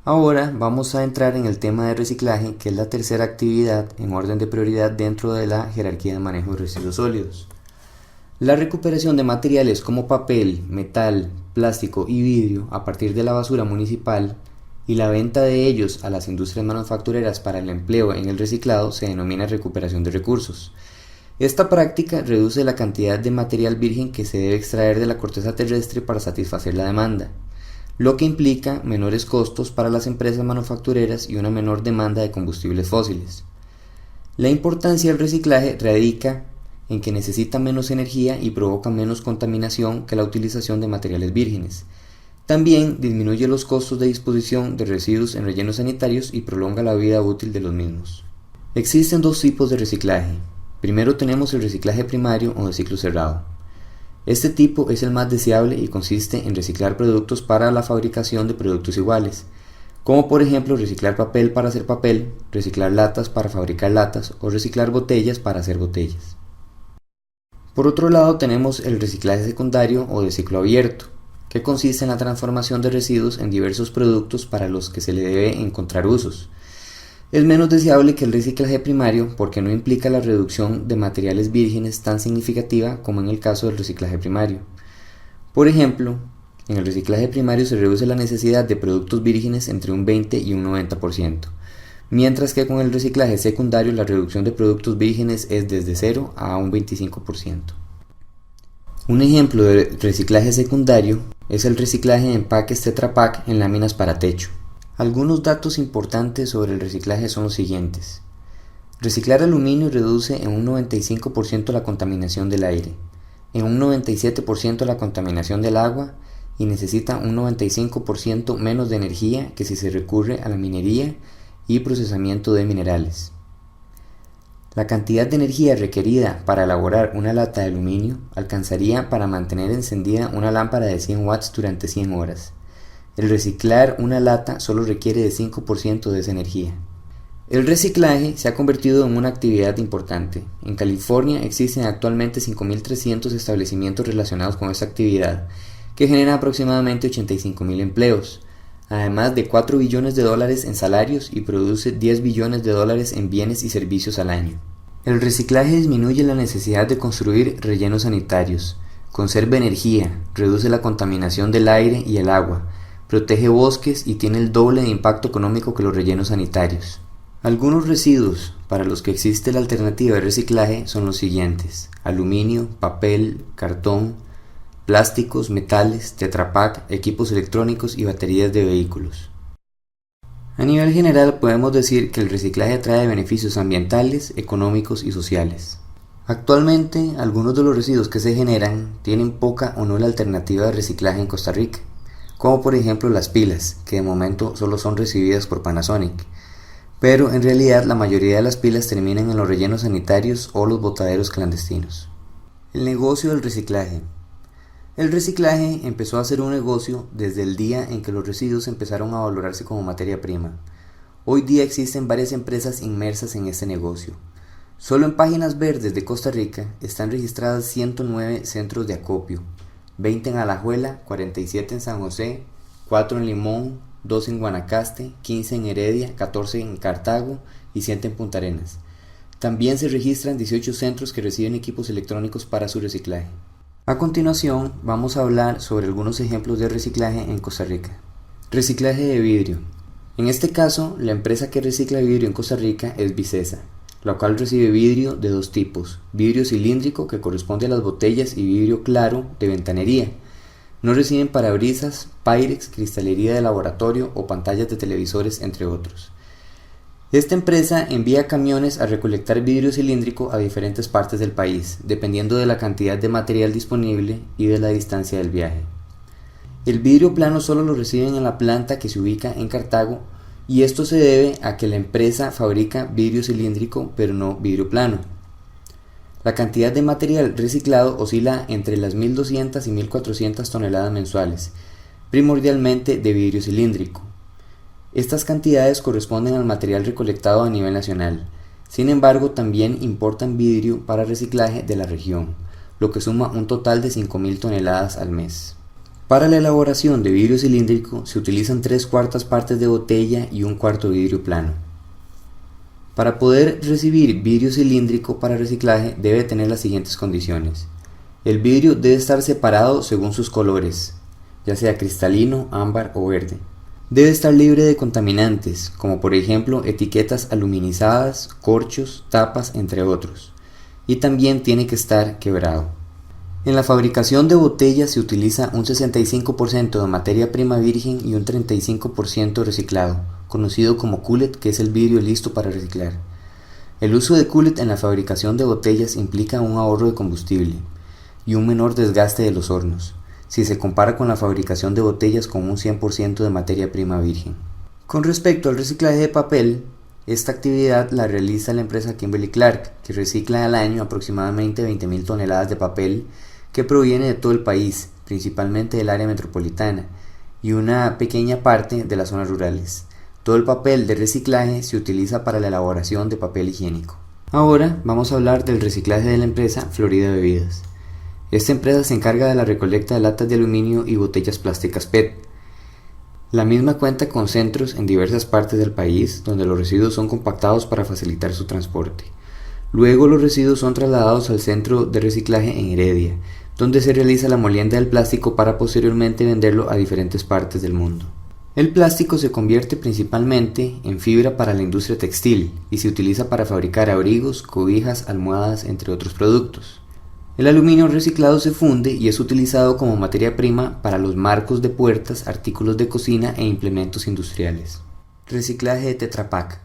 Ahora vamos a entrar en el tema de reciclaje, que es la tercera actividad en orden de prioridad dentro de la jerarquía de manejo de residuos sólidos. La recuperación de materiales como papel, metal, plástico y vidrio a partir de la basura municipal y la venta de ellos a las industrias manufactureras para el empleo en el reciclado se denomina recuperación de recursos. Esta práctica reduce la cantidad de material virgen que se debe extraer de la corteza terrestre para satisfacer la demanda, lo que implica menores costos para las empresas manufactureras y una menor demanda de combustibles fósiles. La importancia del reciclaje radica en que necesita menos energía y provoca menos contaminación que la utilización de materiales vírgenes. También disminuye los costos de disposición de residuos en rellenos sanitarios y prolonga la vida útil de los mismos. Existen dos tipos de reciclaje. Primero tenemos el reciclaje primario o de ciclo cerrado. Este tipo es el más deseable y consiste en reciclar productos para la fabricación de productos iguales, como por ejemplo reciclar papel para hacer papel, reciclar latas para fabricar latas o reciclar botellas para hacer botellas. Por otro lado tenemos el reciclaje secundario o de ciclo abierto, que consiste en la transformación de residuos en diversos productos para los que se le debe encontrar usos. Es menos deseable que el reciclaje primario porque no implica la reducción de materiales vírgenes tan significativa como en el caso del reciclaje primario. Por ejemplo, en el reciclaje primario se reduce la necesidad de productos vírgenes entre un 20 y un 90%, mientras que con el reciclaje secundario la reducción de productos vírgenes es desde 0 a un 25%. Un ejemplo de reciclaje secundario es el reciclaje de empaques Tetra Pak en láminas para techo. Algunos datos importantes sobre el reciclaje son los siguientes. Reciclar aluminio reduce en un 95% la contaminación del aire, en un 97% la contaminación del agua y necesita un 95% menos de energía que si se recurre a la minería y procesamiento de minerales. La cantidad de energía requerida para elaborar una lata de aluminio alcanzaría para mantener encendida una lámpara de 100 watts durante 100 horas. El reciclar una lata solo requiere de 5% de esa energía. El reciclaje se ha convertido en una actividad importante. En California existen actualmente 5.300 establecimientos relacionados con esta actividad, que generan aproximadamente 85.000 empleos, además de 4 billones de dólares en salarios y produce 10 billones de dólares en bienes y servicios al año. El reciclaje disminuye la necesidad de construir rellenos sanitarios, conserva energía, reduce la contaminación del aire y el agua, protege bosques y tiene el doble de impacto económico que los rellenos sanitarios. Algunos residuos para los que existe la alternativa de reciclaje son los siguientes: aluminio, papel, cartón, plásticos, metales, Tetra Pak, equipos electrónicos y baterías de vehículos. A nivel general podemos decir que el reciclaje trae beneficios ambientales, económicos y sociales. Actualmente, algunos de los residuos que se generan tienen poca o nula alternativa de reciclaje en Costa Rica, como por ejemplo las pilas, que de momento solo son recibidas por Panasonic, pero en realidad la mayoría de las pilas terminan en los rellenos sanitarios o los botaderos clandestinos. El negocio del reciclaje. El reciclaje empezó a ser un negocio desde el día en que los residuos empezaron a valorarse como materia prima. Hoy día existen varias empresas inmersas en este negocio. Solo en Páginas Verdes de Costa Rica están registradas 109 centros de acopio, 20 en Alajuela, 47 en San José, 4 en Limón, 2 en Guanacaste, 15 en Heredia, 14 en Cartago y 7 en Punta Arenas. También se registran 18 centros que reciben equipos electrónicos para su reciclaje. A continuación vamos a hablar sobre algunos ejemplos de reciclaje en Costa Rica. Reciclaje de vidrio. En este caso, la empresa que recicla vidrio en Costa Rica es Vicesa, la cual recibe vidrio de dos tipos: vidrio cilíndrico, que corresponde a las botellas, y vidrio claro de ventanería. No reciben parabrisas, Pyrex, cristalería de laboratorio o pantallas de televisores, entre otros. Esta empresa envía camiones a recolectar vidrio cilíndrico a diferentes partes del país, dependiendo de la cantidad de material disponible y de la distancia del viaje. El vidrio plano solo lo reciben en la planta que se ubica en Cartago, y esto se debe a que la empresa fabrica vidrio cilíndrico pero no vidrio plano. La cantidad de material reciclado oscila entre las 1.200 y 1.400 toneladas mensuales, primordialmente de vidrio cilíndrico. Estas cantidades corresponden al material recolectado a nivel nacional. Sin embargo, también importan vidrio para reciclaje de la región, lo que suma un total de 5.000 toneladas al mes. Para la elaboración de vidrio cilíndrico se utilizan 3/4 partes de botella y 1/4 vidrio plano. Para poder recibir vidrio cilíndrico para reciclaje debe tener las siguientes condiciones. El vidrio debe estar separado según sus colores, ya sea cristalino, ámbar o verde. Debe estar libre de contaminantes, como por ejemplo etiquetas aluminizadas, corchos, tapas, entre otros. Y también tiene que estar quebrado. En la fabricación de botellas se utiliza un 65% de materia prima virgen y un 35% reciclado, conocido como cullet, que es el vidrio listo para reciclar. El uso de cullet en la fabricación de botellas implica un ahorro de combustible y un menor desgaste de los hornos, si se compara con la fabricación de botellas con un 100% de materia prima virgen. Con respecto al reciclaje de papel, esta actividad la realiza la empresa Kimberly-Clark, que recicla al año aproximadamente 20.000 toneladas de papel que proviene de todo el país, principalmente del área metropolitana, y una pequeña parte de las zonas rurales. Todo el papel de reciclaje se utiliza para la elaboración de papel higiénico. Ahora vamos a hablar del reciclaje de la empresa Florida Bebidas. Esta empresa se encarga de la recolecta de latas de aluminio y botellas plásticas PET. La misma cuenta con centros en diversas partes del país donde los residuos son compactados para facilitar su transporte. Luego los residuos son trasladados al centro de reciclaje en Heredia, donde se realiza la molienda del plástico para posteriormente venderlo a diferentes partes del mundo. El plástico se convierte principalmente en fibra para la industria textil y se utiliza para fabricar abrigos, cobijas, almohadas, entre otros productos. El aluminio reciclado se funde y es utilizado como materia prima para los marcos de puertas, artículos de cocina e implementos industriales. Reciclaje de Tetra Pak.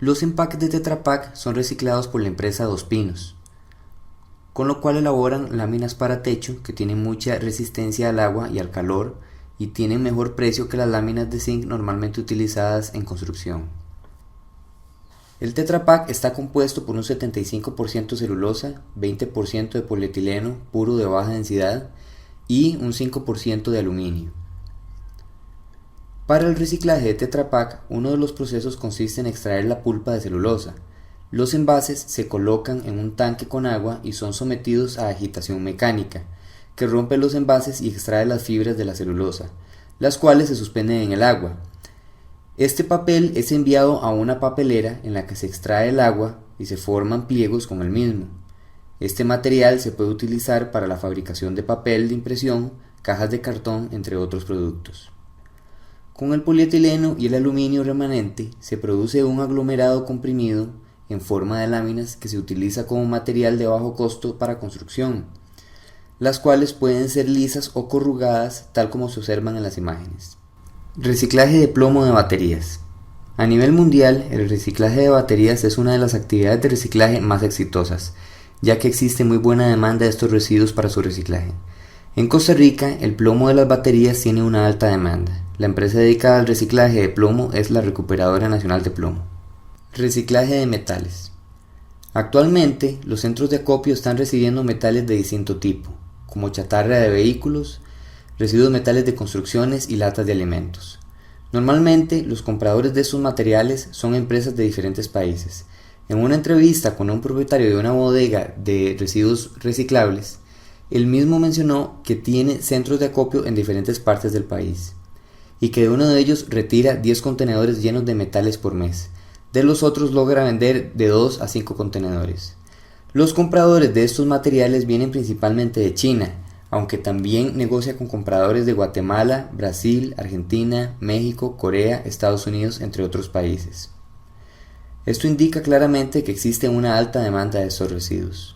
Los empaques de Tetra Pak son reciclados por la empresa Dos Pinos, con lo cual elaboran láminas para techo que tienen mucha resistencia al agua y al calor y tienen mejor precio que las láminas de zinc normalmente utilizadas en construcción. El Tetra Pak está compuesto por un 75% celulosa, 20% de polietileno puro de baja densidad y un 5% de aluminio. Para el reciclaje de Tetra Pak, uno de los procesos consiste en extraer la pulpa de celulosa. Los envases se colocan en un tanque con agua y son sometidos a agitación mecánica, que rompe los envases y extrae las fibras de la celulosa, las cuales se suspenden en el agua. Este papel es enviado a una papelera en la que se extrae el agua y se forman pliegos con el mismo. Este material se puede utilizar para la fabricación de papel de impresión, cajas de cartón, entre otros productos. Con el polietileno y el aluminio remanente se produce un aglomerado comprimido en forma de láminas que se utiliza como material de bajo costo para construcción, las cuales pueden ser lisas o corrugadas tal como se observan en las imágenes. Reciclaje de plomo de baterías. A nivel mundial, el reciclaje de baterías es una de las actividades de reciclaje más exitosas, ya que existe muy buena demanda de estos residuos para su reciclaje. En Costa Rica, el plomo de las baterías tiene una alta demanda. La empresa dedicada al reciclaje de plomo es la Recuperadora Nacional de Plomo. Reciclaje de metales. Actualmente, los centros de acopio están recibiendo metales de distinto tipo, como chatarra de vehículos, residuos metales de construcciones y latas de alimentos. Normalmente, los compradores de estos materiales son empresas de diferentes países. En una entrevista con un propietario de una bodega de residuos reciclables, él mismo mencionó que tiene centros de acopio en diferentes partes del país y que de uno de ellos retira 10 contenedores llenos de metales por mes. De los otros logra vender de 2 a 5 contenedores. Los compradores de estos materiales vienen principalmente de China, aunque también negocia con compradores de Guatemala, Brasil, Argentina, México, Corea, Estados Unidos, entre otros países. Esto indica claramente que existe una alta demanda de estos residuos.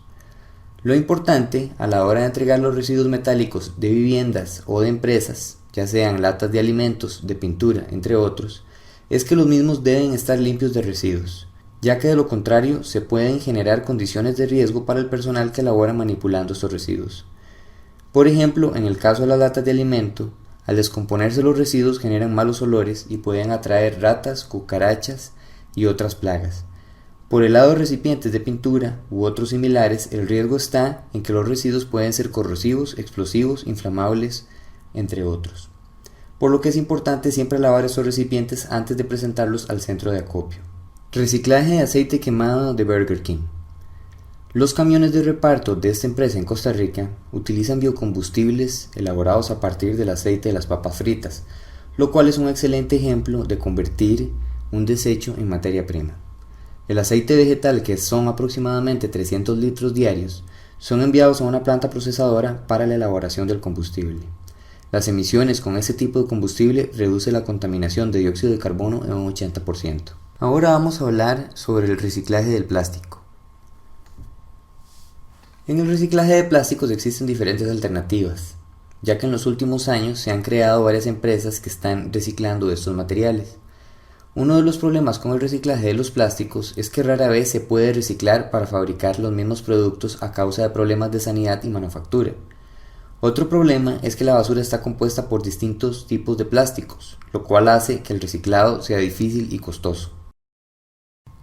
Lo importante a la hora de entregar los residuos metálicos de viviendas o de empresas, ya sean latas de alimentos, de pintura, entre otros, es que los mismos deben estar limpios de residuos, ya que de lo contrario se pueden generar condiciones de riesgo para el personal que elabora manipulando estos residuos. Por ejemplo, en el caso de las latas de alimento, al descomponerse los residuos generan malos olores y pueden atraer ratas, cucarachas y otras plagas. Por el lado de recipientes de pintura u otros similares, el riesgo está en que los residuos pueden ser corrosivos, explosivos, inflamables, entre otros. Por lo que es importante siempre lavar estos recipientes antes de presentarlos al centro de acopio. Reciclaje de aceite quemado de Burger King. Los camiones de reparto de esta empresa en Costa Rica utilizan biocombustibles elaborados a partir del aceite de las papas fritas, lo cual es un excelente ejemplo de convertir un desecho en materia prima. El aceite vegetal, que son aproximadamente 300 litros diarios, son enviados a una planta procesadora para la elaboración del combustible. Las emisiones con este tipo de combustible reducen la contaminación de dióxido de carbono en un 80%. Ahora vamos a hablar sobre el reciclaje del plástico. En el reciclaje de plásticos existen diferentes alternativas, ya que en los últimos años se han creado varias empresas que están reciclando estos materiales. Uno de los problemas con el reciclaje de los plásticos es que rara vez se puede reciclar para fabricar los mismos productos a causa de problemas de sanidad y manufactura. Otro problema es que la basura está compuesta por distintos tipos de plásticos, lo cual hace que el reciclado sea difícil y costoso.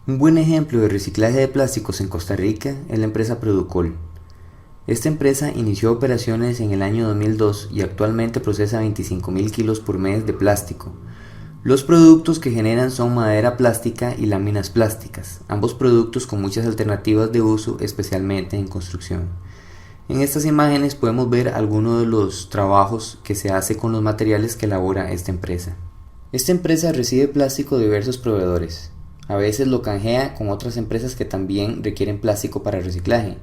Un buen ejemplo de reciclaje de plásticos en Costa Rica es la empresa Producol. Esta empresa inició operaciones en el año 2002 y actualmente procesa 25.000 kilos por mes de plástico. Los productos que generan son madera plástica y láminas plásticas, ambos productos con muchas alternativas de uso, especialmente en construcción. En estas imágenes podemos ver algunos de los trabajos que se hace con los materiales que elabora esta empresa. Esta empresa recibe plástico de diversos proveedores. A veces lo canjea con otras empresas que también requieren plástico para reciclaje.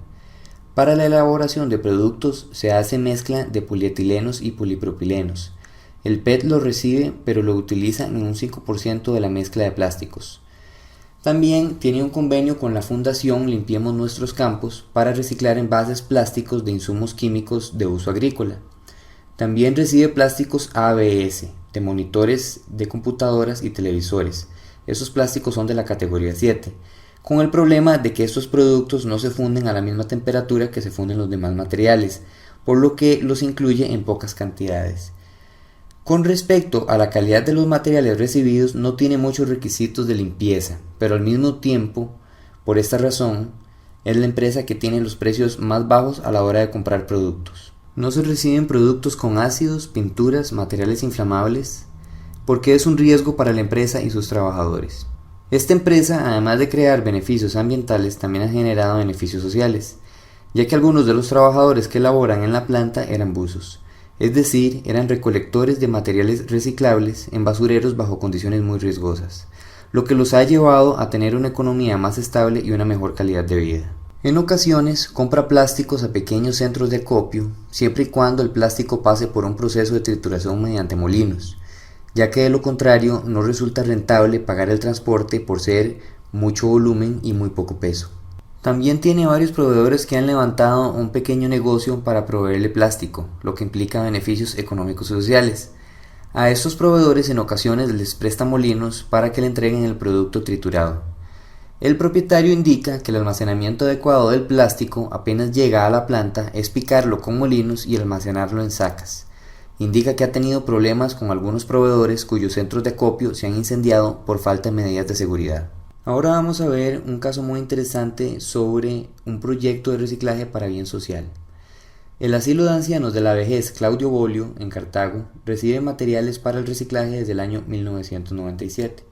Para la elaboración de productos se hace mezcla de polietilenos y polipropilenos. El PET lo recibe, pero lo utiliza en un 5% de la mezcla de plásticos. También tiene un convenio con la Fundación Limpiemos Nuestros Campos para reciclar envases plásticos de insumos químicos de uso agrícola. También recibe plásticos ABS, de monitores de computadoras y televisores. Esos plásticos son de la categoría 7. Con el problema de que estos productos no se funden a la misma temperatura que se funden los demás materiales, por lo que los incluye en pocas cantidades. Con respecto a la calidad de los materiales recibidos, no tiene muchos requisitos de limpieza, pero al mismo tiempo, por esta razón, es la empresa que tiene los precios más bajos a la hora de comprar productos. No se reciben productos con ácidos, pinturas, materiales inflamables, porque es un riesgo para la empresa y sus trabajadores. Esta empresa, además de crear beneficios ambientales, también ha generado beneficios sociales, ya que algunos de los trabajadores que laboran en la planta eran buzos, es decir, eran recolectores de materiales reciclables en basureros bajo condiciones muy riesgosas, lo que los ha llevado a tener una economía más estable y una mejor calidad de vida. En ocasiones compra plásticos a pequeños centros de acopio, siempre y cuando el plástico pase por un proceso de trituración mediante molinos, ya que de lo contrario no resulta rentable pagar el transporte por ser mucho volumen y muy poco peso. También tiene varios proveedores que han levantado un pequeño negocio para proveerle plástico, lo que implica beneficios económicos y sociales. A estos proveedores en ocasiones les presta molinos para que le entreguen el producto triturado. El propietario indica que el almacenamiento adecuado del plástico apenas llega a la planta es picarlo con molinos y almacenarlo en sacas. Indica que ha tenido problemas con algunos proveedores cuyos centros de acopio se han incendiado por falta de medidas de seguridad. Ahora vamos a ver un caso muy interesante sobre un proyecto de reciclaje para bien social. El asilo de ancianos de la vejez Claudio Bolio, en Cartago, recibe materiales para el reciclaje desde el año 1997.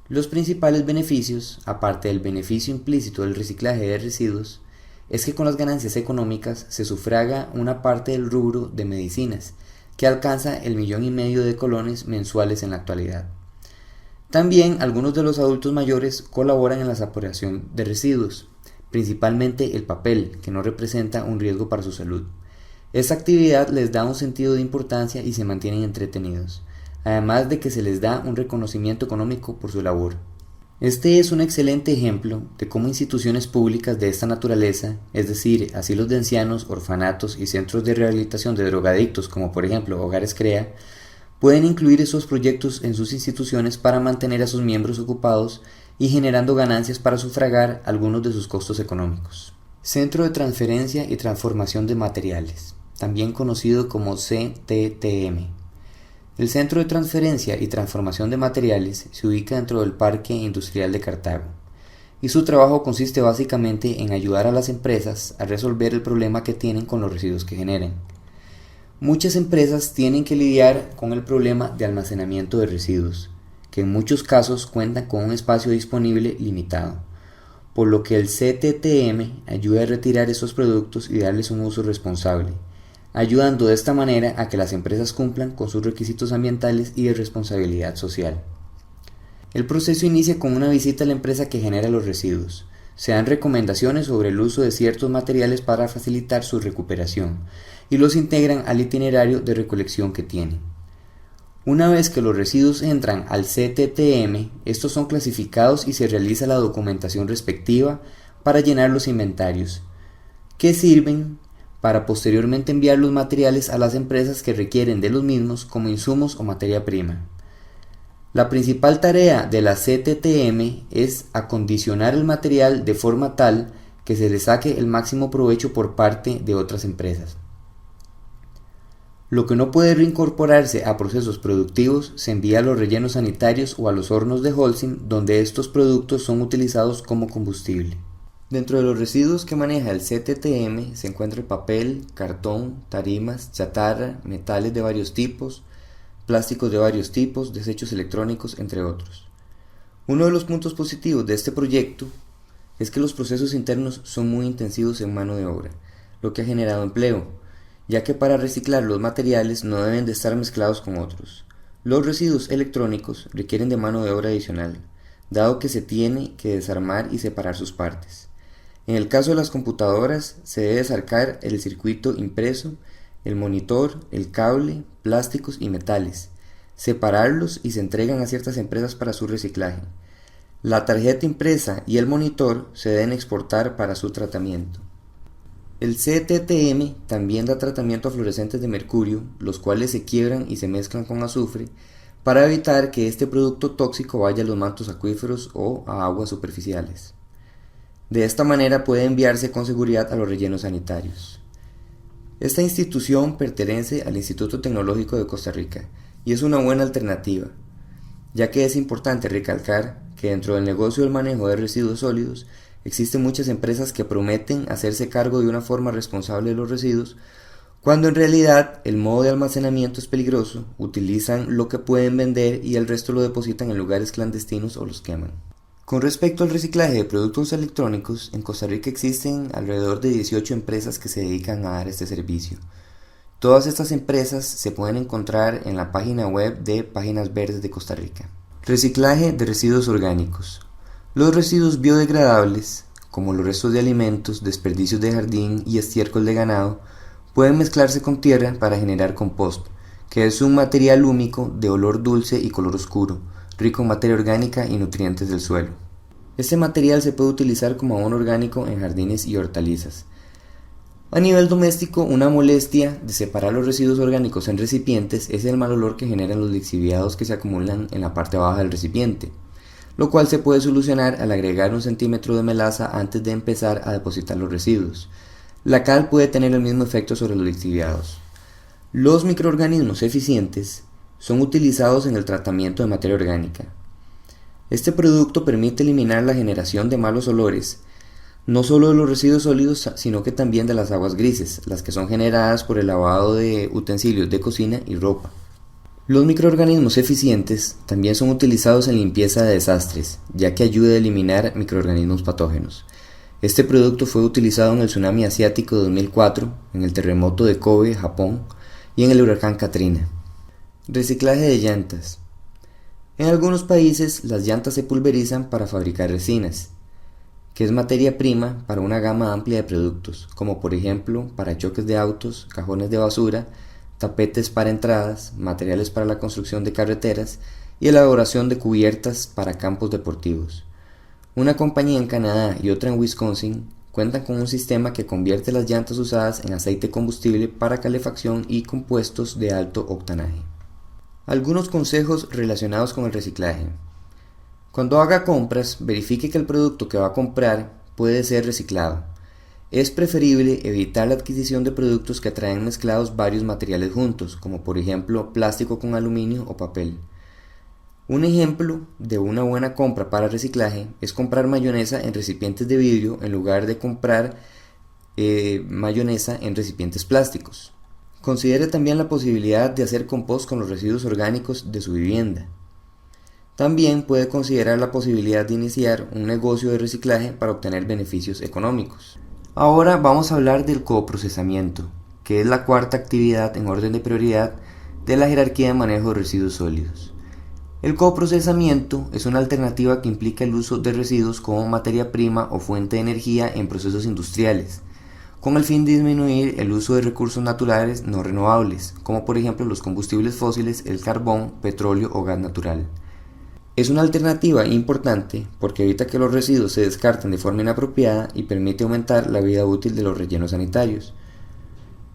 Los principales beneficios, aparte del beneficio implícito del reciclaje de residuos, es que con las ganancias económicas se sufraga una parte del rubro de medicinas, que alcanza el 1,5 millones de colones mensuales en la actualidad. También algunos de los adultos mayores colaboran en la separación de residuos, principalmente el papel, que no representa un riesgo para su salud. Esta actividad les da un sentido de importancia y se mantienen entretenidos, además de que se les da un reconocimiento económico por su labor. Este es un excelente ejemplo de cómo instituciones públicas de esta naturaleza, es decir, asilos de ancianos, orfanatos y centros de rehabilitación de drogadictos como por ejemplo Hogares CREA, pueden incluir esos proyectos en sus instituciones para mantener a sus miembros ocupados y generando ganancias para sufragar algunos de sus costos económicos. Centro de Transferencia y Transformación de Materiales, también conocido como CTTM. El Centro de Transferencia y Transformación de Materiales se ubica dentro del Parque Industrial de Cartago, y su trabajo consiste básicamente en ayudar a las empresas a resolver el problema que tienen con los residuos que generen. Muchas empresas tienen que lidiar con el problema de almacenamiento de residuos, que en muchos casos cuentan con un espacio disponible limitado. por lo que el CTTM ayuda a retirar estos productos y darles un uso responsable, ayudando de esta manera a que las empresas cumplan con sus requisitos ambientales y de responsabilidad social. El proceso inicia con una visita a la empresa que genera los residuos. Se dan recomendaciones sobre el uso de ciertos materiales para facilitar su recuperación y los integran al itinerario de recolección que tienen. Una vez que los residuos entran al CTTM, estos son clasificados y se realiza la documentación respectiva para llenar los inventarios, que sirven para posteriormente enviar los materiales a las empresas que requieren de los mismos como insumos o materia prima. La principal tarea de la CTTM es acondicionar el material de forma tal que se le saque el máximo provecho por parte de otras empresas. Lo que no puede reincorporarse a procesos productivos se envía a los rellenos sanitarios o a los hornos de Holcim, donde estos productos son utilizados como combustible. Dentro de los residuos que maneja el CTTM se encuentra el papel, cartón, tarimas, chatarra, metales de varios tipos, plásticos de varios tipos, desechos electrónicos, entre otros. Uno de los puntos positivos de este proyecto es que los procesos internos son muy intensivos en mano de obra, lo que ha generado empleo, ya que para reciclar los materiales no deben de estar mezclados con otros. Los residuos electrónicos requieren de mano de obra adicional, dado que se tiene que desarmar y separar sus partes. En el caso de las computadoras, se debe sacar el circuito impreso, el monitor, el cable, plásticos y metales, separarlos y se entregan a ciertas empresas para su reciclaje. La tarjeta impresa y el monitor se deben exportar para su tratamiento. El CTTM también da tratamiento a fluorescentes de mercurio, los cuales se quiebran y se mezclan con azufre para evitar que este producto tóxico vaya a los mantos acuíferos o a aguas superficiales. De esta manera puede enviarse con seguridad a los rellenos sanitarios. Esta institución pertenece al Instituto Tecnológico de Costa Rica y es una buena alternativa, ya que es importante recalcar que dentro del negocio del manejo de residuos sólidos existen muchas empresas que prometen hacerse cargo de una forma responsable de los residuos, cuando en realidad el modo de almacenamiento es peligroso, utilizan lo que pueden vender y el resto lo depositan en lugares clandestinos o los queman. Con respecto al reciclaje de productos electrónicos, en Costa Rica existen alrededor de 18 empresas que se dedican a dar este servicio. Todas estas empresas se pueden encontrar en la página web de Páginas Verdes de Costa Rica. Reciclaje de residuos orgánicos. Los residuos biodegradables, como los restos de alimentos, desperdicios de jardín y estiércol de ganado, pueden mezclarse con tierra para generar compost, que es un material húmico de olor dulce y color oscuro, rico en materia orgánica y nutrientes del suelo. Este material se puede utilizar como abono orgánico en jardines y hortalizas. A nivel doméstico, una molestia de separar los residuos orgánicos en recipientes es el mal olor que generan los lixiviados que se acumulan en la parte baja del recipiente, lo cual se puede solucionar al agregar 1 centímetro de melaza antes de empezar a depositar los residuos. La cal puede tener el mismo efecto sobre los lixiviados. Los microorganismos eficientes son utilizados en el tratamiento de materia orgánica. Este producto permite eliminar la generación de malos olores, no solo de los residuos sólidos, sino que también de las aguas grises, las que son generadas por el lavado de utensilios de cocina y ropa. Los microorganismos eficientes también son utilizados en limpieza de desastres, ya que ayuda a eliminar microorganismos patógenos. Este producto fue utilizado en el tsunami asiático de 2004, en el terremoto de Kobe, Japón, y en el huracán Katrina. Reciclaje de llantas. En algunos países las llantas se pulverizan para fabricar resinas, que es materia prima para una gama amplia de productos, como por ejemplo parachoques de autos, cajones de basura, tapetes para entradas, materiales para la construcción de carreteras y elaboración de cubiertas para campos deportivos. Una compañía en Canadá y otra en Wisconsin cuentan con un sistema que convierte las llantas usadas en aceite combustible para calefacción y compuestos de alto octanaje. Algunos consejos relacionados con el reciclaje. Cuando haga compras, verifique que el producto que va a comprar puede ser reciclado. Es preferible evitar la adquisición de productos que traen mezclados varios materiales juntos, como por ejemplo plástico con aluminio o papel. Un ejemplo de una buena compra para reciclaje es comprar mayonesa en recipientes de vidrio en lugar de comprar mayonesa en recipientes plásticos. Considere también la posibilidad de hacer compost con los residuos orgánicos de su vivienda. También puede considerar la posibilidad de iniciar un negocio de reciclaje para obtener beneficios económicos. Ahora vamos a hablar del coprocesamiento, que es la cuarta actividad en orden de prioridad de la jerarquía de manejo de residuos sólidos. El coprocesamiento es una alternativa que implica el uso de residuos como materia prima o fuente de energía en procesos industriales, con el fin de disminuir el uso de recursos naturales no renovables, como por ejemplo los combustibles fósiles, el carbón, petróleo o gas natural. Es una alternativa importante porque evita que los residuos se descarten de forma inapropiada y permite aumentar la vida útil de los rellenos sanitarios.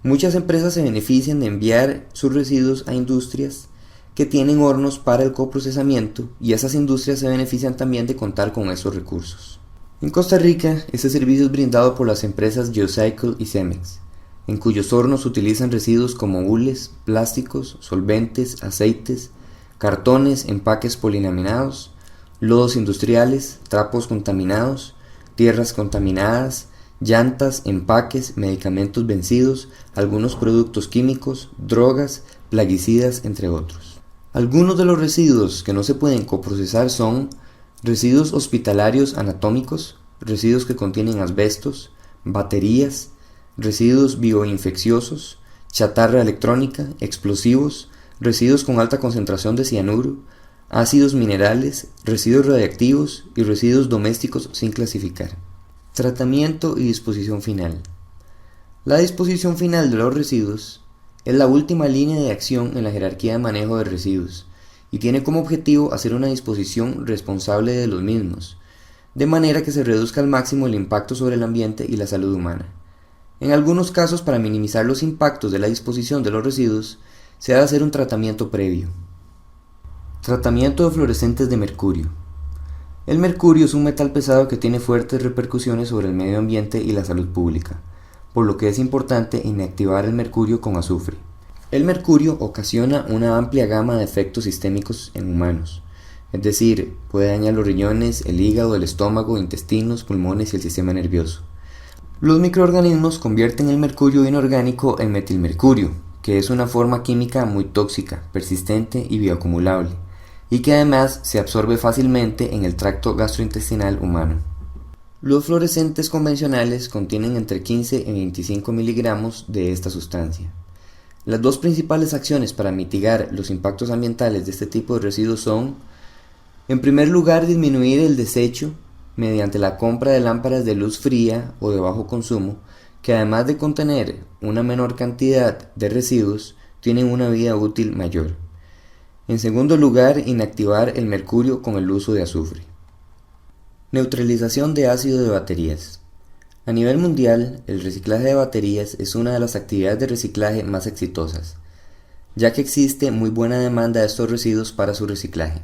Muchas empresas se benefician de enviar sus residuos a industrias que tienen hornos para el coprocesamiento y esas industrias se benefician también de contar con esos recursos. En Costa Rica, este servicio es brindado por las empresas Geocycle y Cemex, en cuyos hornos se utilizan residuos como hules, plásticos, solventes, aceites, cartones, empaques polilaminados, lodos industriales, trapos contaminados, tierras contaminadas, llantas, empaques, medicamentos vencidos, algunos productos químicos, drogas, plaguicidas, entre otros. Algunos de los residuos que no se pueden coprocesar son residuos hospitalarios anatómicos, residuos que contienen asbestos, baterías, residuos bioinfecciosos, chatarra electrónica, explosivos, residuos con alta concentración de cianuro, ácidos minerales, residuos radiactivos y residuos domésticos sin clasificar. Tratamiento y disposición final. La disposición final de los residuos es la última línea de acción en la jerarquía de manejo de residuos y tiene como objetivo hacer una disposición responsable de los mismos, de manera que se reduzca al máximo el impacto sobre el ambiente y la salud humana. En algunos casos, para minimizar los impactos de la disposición de los residuos, se ha de hacer un tratamiento previo. Tratamiento de fluorescentes de mercurio. El mercurio es un metal pesado que tiene fuertes repercusiones sobre el medio ambiente y la salud pública, por lo que es importante inactivar el mercurio con azufre. El mercurio ocasiona una amplia gama de efectos sistémicos en humanos, es decir, puede dañar los riñones, el hígado, el estómago, intestinos, pulmones y el sistema nervioso. Los microorganismos convierten el mercurio inorgánico en metilmercurio, que es una forma química muy tóxica, persistente y bioacumulable, y que además se absorbe fácilmente en el tracto gastrointestinal humano. Los fluorescentes convencionales contienen entre 15 y 25 miligramos de esta sustancia. Las dos principales acciones para mitigar los impactos ambientales de este tipo de residuos son, en primer lugar, disminuir el desecho mediante la compra de lámparas de luz fría o de bajo consumo, que además de contener una menor cantidad de residuos, tienen una vida útil mayor. En segundo lugar, inactivar el mercurio con el uso de azufre. Neutralización de ácido de baterías. A nivel mundial, el reciclaje de baterías es una de las actividades de reciclaje más exitosas, ya que existe muy buena demanda de estos residuos para su reciclaje.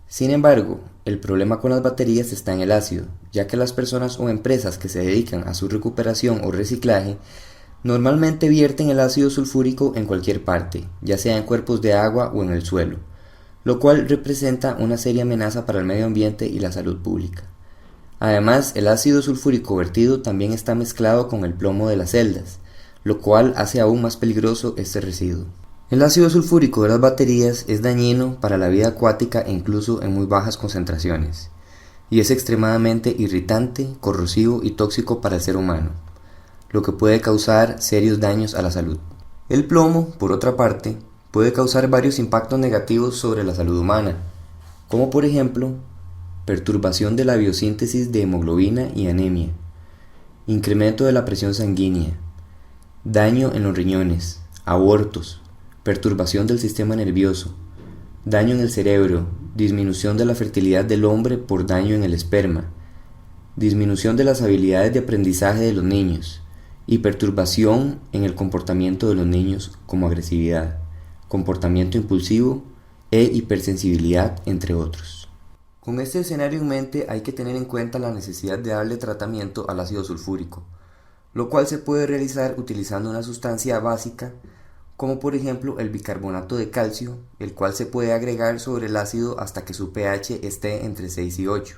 Sin embargo, el problema con las baterías está en el ácido, ya que las personas o empresas que se dedican a su recuperación o reciclaje normalmente vierten el ácido sulfúrico en cualquier parte, ya sea en cuerpos de agua o en el suelo, lo cual representa una seria amenaza para el medio ambiente y la salud pública. Además, el ácido sulfúrico vertido también está mezclado con el plomo de las celdas, lo cual hace aún más peligroso este residuo. El ácido sulfúrico de las baterías es dañino para la vida acuática e incluso en muy bajas concentraciones, y es extremadamente irritante, corrosivo y tóxico para el ser humano, lo que puede causar serios daños a la salud. El plomo, por otra parte, puede causar varios impactos negativos sobre la salud humana, como por ejemplo, perturbación de la biosíntesis de hemoglobina y anemia, incremento de la presión sanguínea, daño en los riñones, abortos, perturbación del sistema nervioso, daño en el cerebro, disminución de la fertilidad del hombre por daño en el esperma, disminución de las habilidades de aprendizaje de los niños y perturbación en el comportamiento de los niños como agresividad, comportamiento impulsivo e hipersensibilidad, entre otros. Con este escenario en mente hay que tener en cuenta la necesidad de darle tratamiento al ácido sulfúrico, lo cual se puede realizar utilizando una sustancia básica como por ejemplo el bicarbonato de calcio, el cual se puede agregar sobre el ácido hasta que su pH esté entre 6 y 8.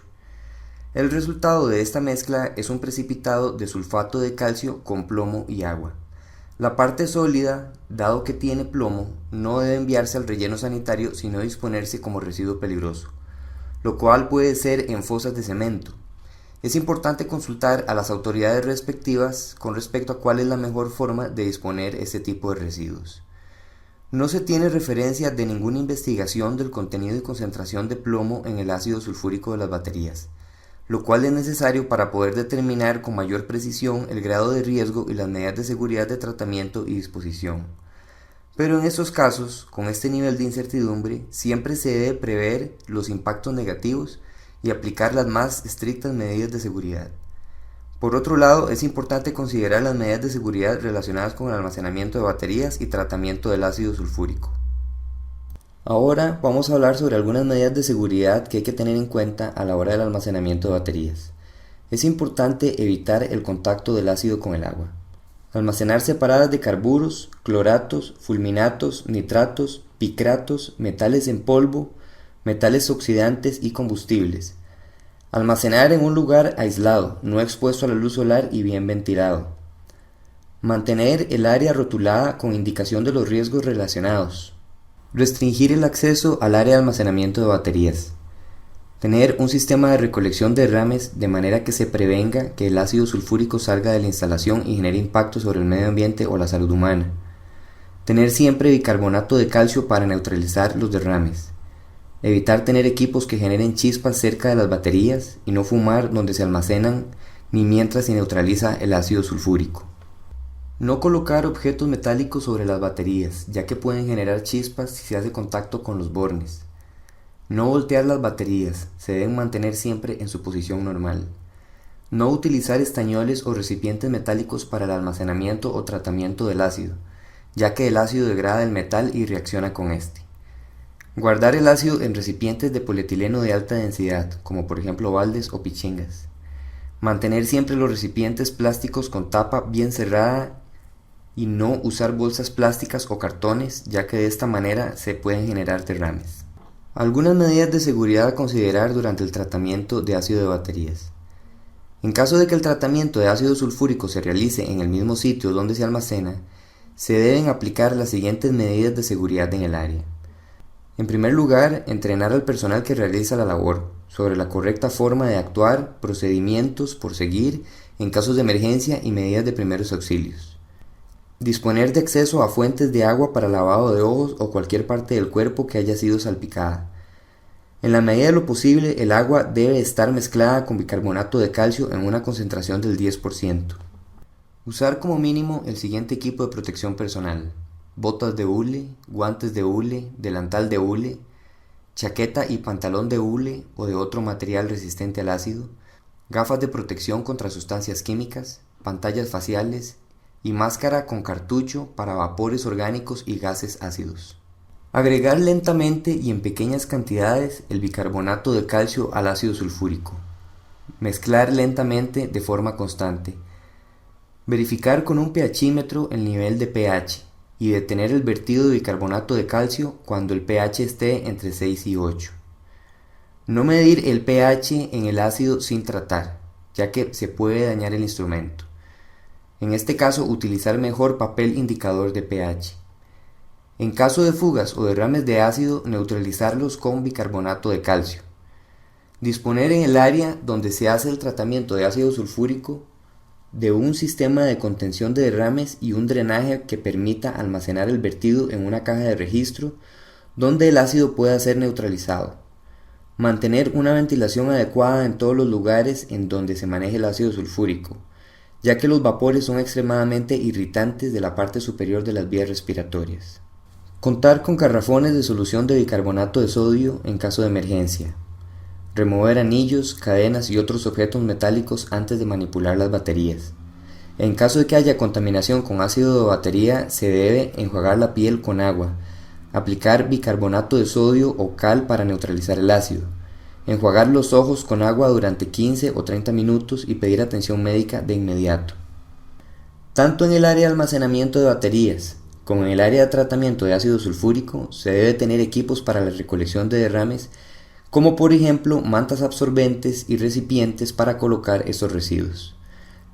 El resultado de esta mezcla es un precipitado de sulfato de calcio con plomo y agua. La parte sólida, dado que tiene plomo, no debe enviarse al relleno sanitario sino disponerse como residuo peligroso, lo cual puede ser en fosas de cemento. Es importante consultar a las autoridades respectivas con respecto a cuál es la mejor forma de disponer este tipo de residuos. No se tiene referencia de ninguna investigación del contenido y concentración de plomo en el ácido sulfúrico de las baterías, lo cual es necesario para poder determinar con mayor precisión el grado de riesgo y las medidas de seguridad de tratamiento y disposición. Pero en estos casos, con este nivel de incertidumbre, siempre se debe prever los impactos negativos y aplicar las más estrictas medidas de seguridad. Por otro lado, es importante considerar las medidas de seguridad relacionadas con el almacenamiento de baterías y tratamiento del ácido sulfúrico. Ahora vamos a hablar sobre algunas medidas de seguridad que hay que tener en cuenta a la hora del almacenamiento de baterías. Es importante evitar el contacto del ácido con el agua. Almacenar separadas de carburos, cloratos, fulminatos, nitratos, picratos, metales en polvo, metales oxidantes y combustibles. Almacenar en un lugar aislado, no expuesto a la luz solar y bien ventilado. Mantener el área rotulada con indicación de los riesgos relacionados. Restringir el acceso al área de almacenamiento de baterías. Tener un sistema de recolección de derrames de manera que se prevenga que el ácido sulfúrico salga de la instalación y genere impacto sobre el medio ambiente o la salud humana. Tener siempre bicarbonato de calcio para neutralizar los derrames. Evitar tener equipos que generen chispas cerca de las baterías y no fumar donde se almacenan ni mientras se neutraliza el ácido sulfúrico. No colocar objetos metálicos sobre las baterías, ya que pueden generar chispas si se hace contacto con los bornes. No voltear las baterías, se deben mantener siempre en su posición normal. No utilizar estañoles o recipientes metálicos para el almacenamiento o tratamiento del ácido, ya que el ácido degrada el metal y reacciona con este. Guardar el ácido en recipientes de polietileno de alta densidad, como por ejemplo baldes o pichingas. Mantener siempre los recipientes plásticos con tapa bien cerrada y no usar bolsas plásticas o cartones, ya que de esta manera se pueden generar derrames. Algunas medidas de seguridad a considerar durante el tratamiento de ácido de baterías. En caso de que el tratamiento de ácido sulfúrico se realice en el mismo sitio donde se almacena, se deben aplicar las siguientes medidas de seguridad en el área. En primer lugar, entrenar al personal que realiza la labor sobre la correcta forma de actuar, procedimientos por seguir en casos de emergencia y medidas de primeros auxilios. Disponer de acceso a fuentes de agua para lavado de ojos o cualquier parte del cuerpo que haya sido salpicada. En la medida de lo posible, el agua debe estar mezclada con bicarbonato de calcio en una concentración del 10%. Usar como mínimo el siguiente equipo de protección personal: botas de hule, guantes de hule, delantal de hule, chaqueta y pantalón de hule o de otro material resistente al ácido, gafas de protección contra sustancias químicas, pantallas faciales y máscara con cartucho para vapores orgánicos y gases ácidos. Agregar lentamente y en pequeñas cantidades el bicarbonato de calcio al ácido sulfúrico. Mezclar lentamente de forma constante. Verificar con un pHímetro el nivel de pH y detener el vertido de bicarbonato de calcio cuando el pH esté entre 6 y 8. No medir el pH en el ácido sin tratar, ya que se puede dañar el instrumento. En este caso, utilizar mejor papel indicador de pH. En caso de fugas o derrames de ácido, neutralizarlos con bicarbonato de calcio. Disponer en el área donde se hace el tratamiento de ácido sulfúrico de un sistema de contención de derrames y un drenaje que permita almacenar el vertido en una caja de registro donde el ácido pueda ser neutralizado. Mantener una ventilación adecuada en todos los lugares en donde se maneje el ácido sulfúrico, ya que los vapores son extremadamente irritantes de la parte superior de las vías respiratorias. Contar con garrafones de solución de bicarbonato de sodio en caso de emergencia. Remover anillos, cadenas y otros objetos metálicos antes de manipular las baterías. En caso de que haya contaminación con ácido de batería, se debe enjuagar la piel con agua, aplicar bicarbonato de sodio o cal para neutralizar el ácido, enjuagar los ojos con agua durante 15 o 30 minutos y pedir atención médica de inmediato. Tanto en el área de almacenamiento de baterías como en el área de tratamiento de ácido sulfúrico se debe tener equipos para la recolección de derrames, como por ejemplo mantas absorbentes y recipientes para colocar estos residuos.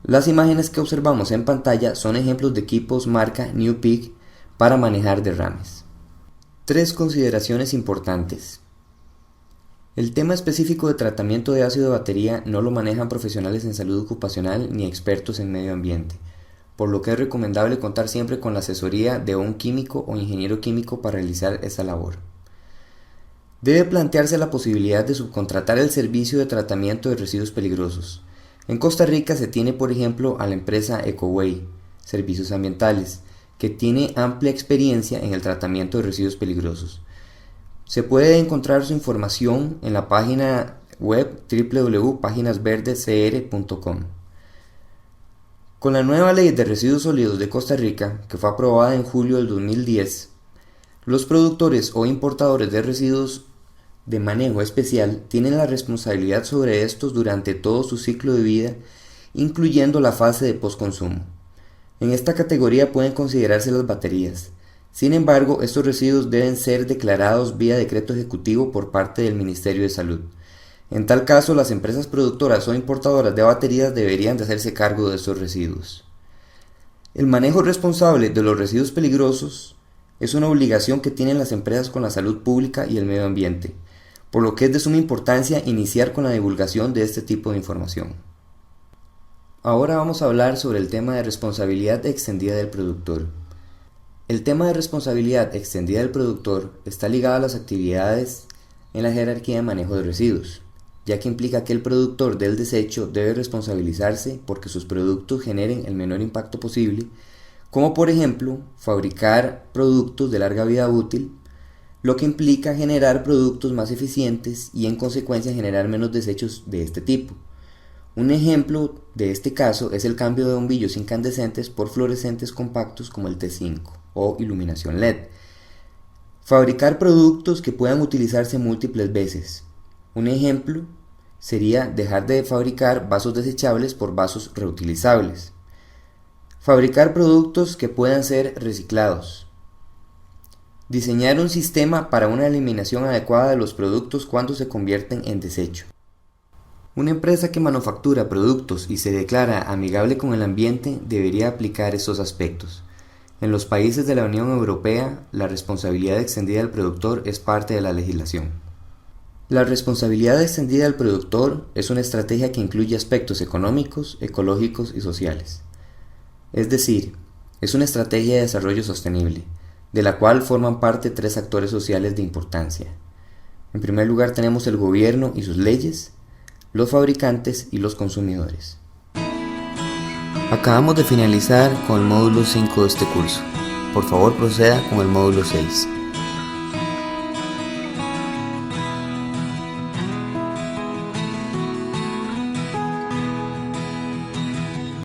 Las imágenes que observamos en pantalla son ejemplos de equipos marca New Peak para manejar derrames. 3 consideraciones importantes. El tema específico de tratamiento de ácido de batería no lo manejan profesionales en salud ocupacional ni expertos en medio ambiente, por lo que es recomendable contar siempre con la asesoría de un químico o ingeniero químico para realizar esta labor. Debe plantearse la posibilidad de subcontratar el servicio de tratamiento de residuos peligrosos. En Costa Rica se tiene, por ejemplo, a la empresa Ecoway, Servicios Ambientales, que tiene amplia experiencia en el tratamiento de residuos peligrosos. Se puede encontrar su información en la página web www.paginasverdescr.com. Con la nueva Ley de Residuos Sólidos de Costa Rica, que fue aprobada en julio del 2010, los productores o importadores de residuos de manejo especial tienen la responsabilidad sobre estos durante todo su ciclo de vida, incluyendo la fase de postconsumo. En esta categoría pueden considerarse las baterías. Sin embargo, estos residuos deben ser declarados vía decreto ejecutivo por parte del Ministerio de Salud. En tal caso, las empresas productoras o importadoras de baterías deberían de hacerse cargo de estos residuos. El manejo responsable de los residuos peligrosos es una obligación que tienen las empresas con la salud pública y el medio ambiente, por lo que es de suma importancia iniciar con la divulgación de este tipo de información. Ahora vamos a hablar sobre el tema de responsabilidad extendida del productor. El tema de responsabilidad extendida del productor está ligado a las actividades en la jerarquía de manejo de residuos, ya que implica que el productor del desecho debe responsabilizarse porque sus productos generen el menor impacto posible, como por ejemplo fabricar productos de larga vida útil, lo que implica generar productos más eficientes y en consecuencia generar menos desechos de este tipo. Un ejemplo de este caso es el cambio de bombillos incandescentes por fluorescentes compactos como el T5 o iluminación LED. Fabricar productos que puedan utilizarse múltiples veces. Un ejemplo sería dejar de fabricar vasos desechables por vasos reutilizables. Fabricar productos que puedan ser reciclados. Diseñar un sistema para una eliminación adecuada de los productos cuando se convierten en desecho. Una empresa que manufactura productos y se declara amigable con el ambiente debería aplicar estos aspectos. En los países de la Unión Europea, la responsabilidad extendida del productor es parte de la legislación. La responsabilidad extendida del productor es una estrategia que incluye aspectos económicos, ecológicos y sociales. Es decir, es una estrategia de desarrollo sostenible, de la cual forman parte 3 actores sociales de importancia. En primer lugar tenemos el gobierno y sus leyes, los fabricantes y los consumidores. Acabamos de finalizar con el módulo 5 de este curso. Por favor proceda con el módulo 6.